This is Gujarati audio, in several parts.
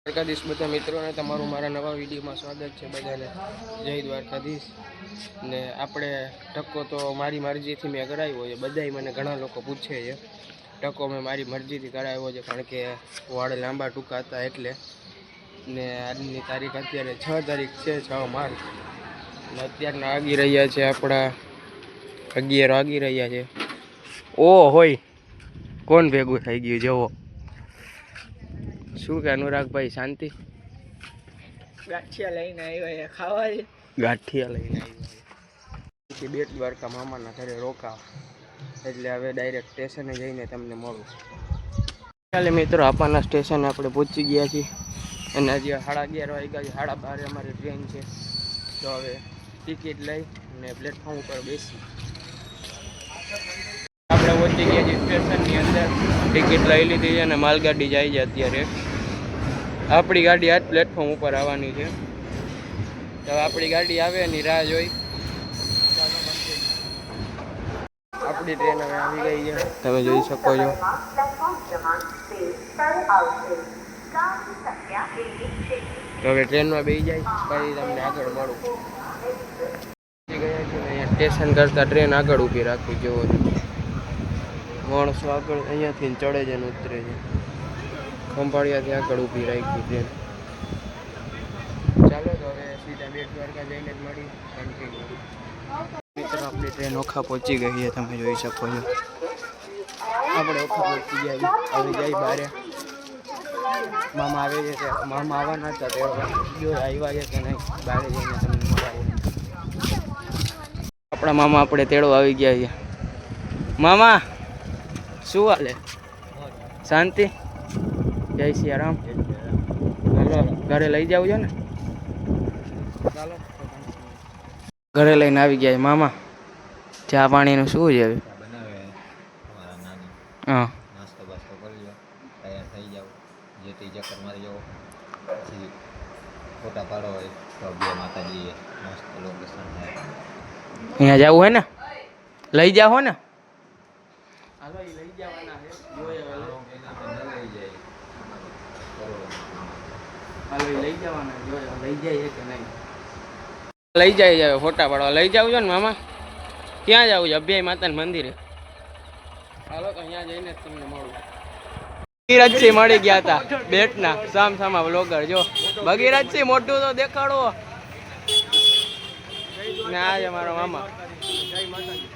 દ્વારકાધીશ બધા મિત્રોને તમારું મારા નવા વિડીયોમાં સ્વાગત છે. બધાને જય દ્વારકાધીશ. ને આપણે ટકો તો મારી મરજીથી મેં કરાવ્યો છે. બધાય મને ઘણા લોકો પૂછે છે ટકો મેં મારી મરજીથી કરાવ્યો છે, કારણ કે વાળ લાંબા ટૂંકા હતા એટલે. ને આજની તારીખ અત્યારે 6 તારીખ છે, 6 માર્ચ. ને અત્યારના વાગી રહ્યા છે આપણા 11 વાગી રહ્યા છે. ઓ હોય કોણ ભેગું થઈ ગયું જવો. શું કે અનુરાગભાઈ શાંતિ? ગાંઠિયા લઈને આવ્યા ખાવા છે. ગાંઠિયા લઈને આવ્યા બેટ દ્વારકા મામાના ઘરે રોકાવા, એટલે હવે ડાયરેક્ટ સ્ટેશને જઈને તમને મળું. ચાલે મિત્રો, આપવાના સ્ટેશને આપણે પહોંચી ગયા છીએ અને હજી 11:30 વાગ્યા છે. 12:30 અમારી ટ્રેન છે. તો હવે ટિકિટ લઈ અને પ્લેટફોર્મ ઉપર બેસી આપણે પહોંચી ગયા છીએ સ્ટેશનની અંદર. ટિકિટ લઈ લીધી છે અને માલગાડી જાય છે અત્યારે. આપણી ગાડી આજ પ્લેટફોર્મ ઉપર આવવાની છે. તો આપણી ગાડી આવે એની રાહ જોઈ. આપણી ટ્રેન હવે આવી ગઈ છે, તમે જોઈ શકો છો. તો હવે ટ્રેનમાં બેસી જાય પછી તમને આગળ મળું. ગયા છે ને અહીંયા સ્ટેશન કરતાં ટ્રેન આગળ ઊભી રાખી જેવો છે. માણસો આગળ અહીંયાથી ચડે છે ને ઉતરે છે. ખંભાળિયાથી આગળ ઊભી રાખી ટ્રેન. ચાલો તો હવે સીધા બેટ દ્વારકા જઈને જ મળી કન્ટિન્યુ. મિત્રો, આપણી ટ્રેન ઓખા પહોંચી ગઈ છે, તમે જોઈ શકો છો. આપણે ઓખા પહોંચી ગયા આવી જાય બારે. મામા આવે છે, મામા આવવાના હતા તે જો આવ્યા છે કે નહીં બારે જઈને તમને મળાવું. આપણા મામા આપણે તેડવા આવી ગયા છે. મામા શું હાલે? શાંતિ? જય સિયારામ. હાલો ઘરે લઈ જાવ છો ને? ચાલો ઘરે લઈને આવી ગયા મામા. ચા પાણીનું શું છે હવે? હા, નાસ્તો બાસ્તો કરી લો, તૈયાર થઈ જાવ, જેથી ચક્કર મારી જાઓ. પછી ફોટા પાડો હોય તો બે માતાજીએ મસ્ત લોકેશન થાય. અહીંયા જવું હોય ને લઈ જાવ હો ને? હાલો એ લઈ જવાના છે. હાલો એ લઈ જવાના જોઈએ લઈ જાય કે નહીં. લઈ જાય ફોટા પાડવા લઈ જાવ છો ને મામા? ક્યાં જવું છે? અભ્યાય માતાના મંદિરે. હાલો તો અહીંયા જઈને તમને મળું. ભગીરથસિંહ મળી ગયા હતા બેટના સામસામા બ્લોગર. જો ભગીરથસિંહ મોટું તો દેખાડો. ને આ છે મારા મામા. જય માતાજી.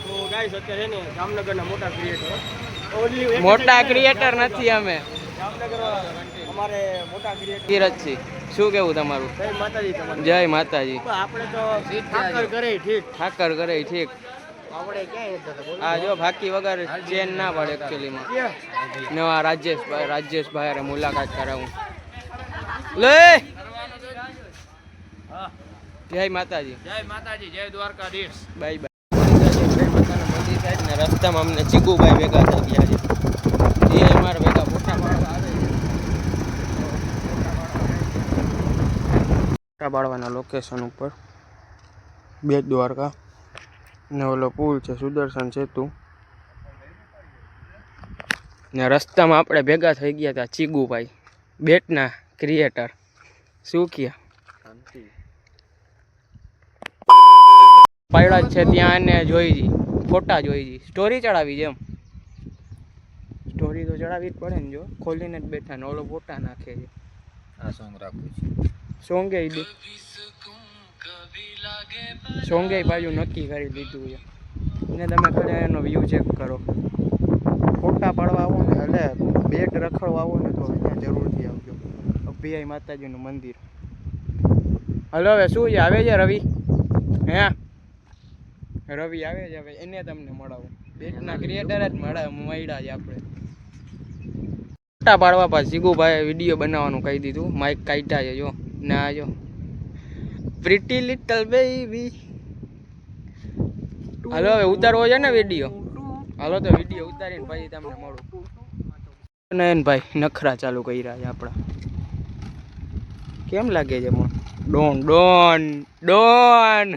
તો ગાઈસ અત્યારે ને જામનગરના મોટા ક્રિએટર. મોટા ક્રિએટર નથી અમે. જામનગર અમારે મોટા ક્રિએટર ભગીરથસિંહ. શું કેવું તમારું? જય માતાજી. તમારે જય માતાજી. આપણે તો ઠાકર કરે ઠીક. ઠાકર કરે ઠીક. આપણે ક્યાં હતા બોલો. આ જો ફાકી વગર ચેન ના પડે એકચ્યુઅલીમાં. નવા રાજેશભાઈ અરે મુલાકાત કરાવું. લે જય માતાજી. જય માતાજી. જય દ્વારકાધીશ. Bye bye. રસ્તામાં અમને ચીકુભાઈ ભેગા થઈ ગયા છે. એ અમારા ભેગા ફોટા પાડવા આવે છે. ફોટા પાડવાના લોકેશન ઉપર બેટ દ્વારકા ને ઓલો પુલ છે સુદર્શન સેતુ. ને રસ્તામાં આપણે ભેગા થઈ ગયા હતા ચીગુભાઈ, બેટના ક્રિએટર. શું કહ્યા? પાયડા છે ત્યાં ને જોઈ ફોટા જોઈ સ્ટોરી ચડાવી છે. એમ સ્ટોરી તો ચડાવી જ પડે ને. જો ખોલીને જ બેઠા ને ઓલો ફોટા નાખે છે. આ સોંગ રાખું છું. સોંગે બાજુ નક્કી કરી લીધું છે ને તમે ખાલી એનો વ્યૂ ચેક કરો. ફોટા પાડવા આવો ને એટલે બેટ રખડવા આવો ને તો અહીંયા જરૂરથી આવજો. અભિયાય માતાજીનું મંદિર. હલો હવે શું છે? આવે છે રવિ? હે રવિ આવે છે. હવે એને તમને મળાવું. બેટના ક્રિએટર જ મળ્યા છે આપણે. ફોટા પાડવા પાછ જીગુભાઈ વિડીયો બનાવવાનું કહી દીધું. માઇક કાઢ્યા છે જો ને આ જો પ્રીટી લિટલ બેબી. હાલો હવે ઉતારવો છે ને વિડીયો. હાલો તો વિડીયો ઉતારીને પછી તમને મળું. નયનભાઈ નખરા ચાલુ કર્યા છે આપણા. કેમ લાગે છે મને? ડોન ડોન ડોન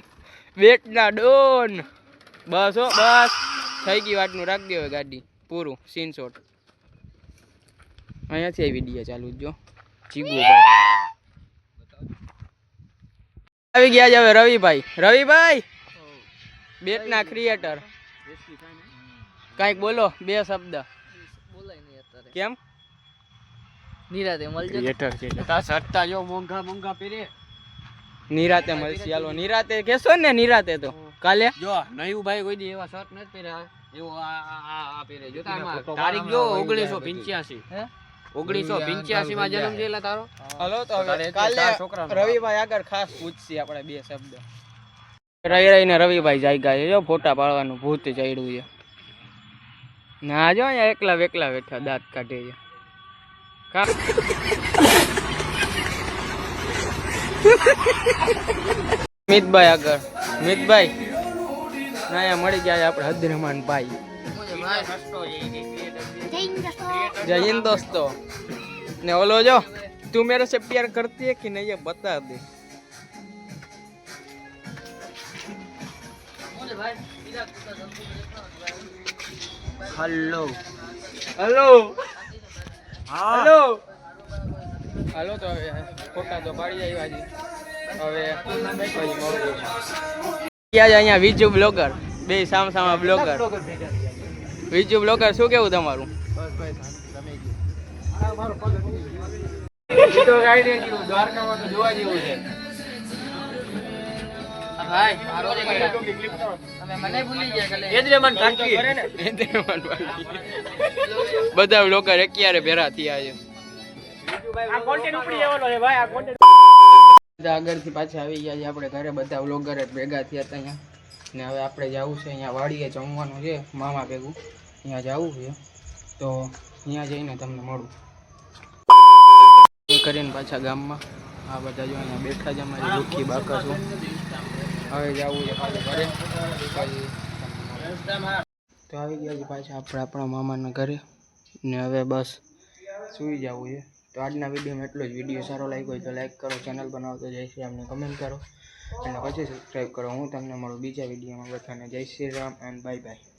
બેટના ડોન. બસ હો બસ થઈ ગઈ વાતનું. રાખી દે હવે ગાડી પૂરું સીન શોટ. અહીંયાથી વિડીયો ચાલુ જ જો ચીગુભાઈ આવી ગયા છે હવે રવિભાઈ બેટના ક્રિએટર કાંઈક બોલો 2 શબ્દ બોલાય નહીં અત્યારે કેમ નિરાતે મળજો ક્રિએટર છે તા સટ્ટા જો મોંઘા પહેરે નિરાતે મળશે હાલો નિરાતે કહેશો ને નિરાતે તો કાલે જો નયું ભાઈ કોઈ દી એવા શર્ટ નથી પહેર્યા એવો આ પહેરે જો તારીખ જો 1985 હે 1985 માં જન્મ થયેલા તારો હલો તો હવે તારે કાલે 4 છોકરાનો. રવિભાઈ આગળ ખાસ પૂછશે આપણે 2 શબ્દ રહીને રવિભાઈ જાગ્યા છે જો ફોટા પાડવાનું ભૂત ચડ્યું છે ના જો અહીંયા એકલા બેઠા દાંત કાઢે છે મિતભાઈ આગળ મિતભાઈ ના અહીંયા મળી ગયા છે આપણે હદરમાન ભાઈ जय हिंद दोस्तों ने बोलो जो तू मेरे से प्यार करती है कि नहीं ये बता दे હલો हेलो हेलो हेलो तो फोटा तो पाड़ी આવ્યા છે હવે પછી મળું ક્યાં છે અહીંયા વિજુ બ્લોગર બે સામસામા બ્લોગર વિજુ બ્લોગર શું કેવું તમારું તો ગાઈ દે જીવ દ્વારકામાં તો જોવા જેવું છે ભાઈ તમે મને ભૂલી ગયા કાલે એદ્રેમન કાકી કરે ને બધા બ્લોગર એકયારે ભેરા થયા છે આ કોન્ટેન્ટ ઉપડી જવાનો છે ભાઈ આ કોન્ટેન્ટ બધા આગળથી પાછા આવી ગયા છે આપણે ઘરે બધા બ્લોગર જ ભેગા થયા હતા અહીંયા ને હવે આપણે જવું છે અહીંયા વાડીએ જમવાનું છે મામા ભેગું અહીંયા જવું છે તો અહીંયા જઈને તમને મળું એ કરીને પાછા ગામમાં આ બધા જો અહીંયા બેઠા છે અમારી દુઃખી બાકા છું હવે જવું છે પાછું ઘરે પછી તો આવી ગયા છે પાછા આપણે આપણા મામાના ઘરે ને હવે બસ સૂઈ જવું છે તો આજના વિડીયોમાં એટલો જ વિડીયો સારો લાગ્યો હોય તો લાઈક કરો ચેનલ બનાવતો જય શ્રી રામને કમેન્ટ કરો અને પછી સબસ્ક્રાઈબ કરો હું તમને મળું બીજા વિડીયોમાં બધાને જય Shri Ram and bye bye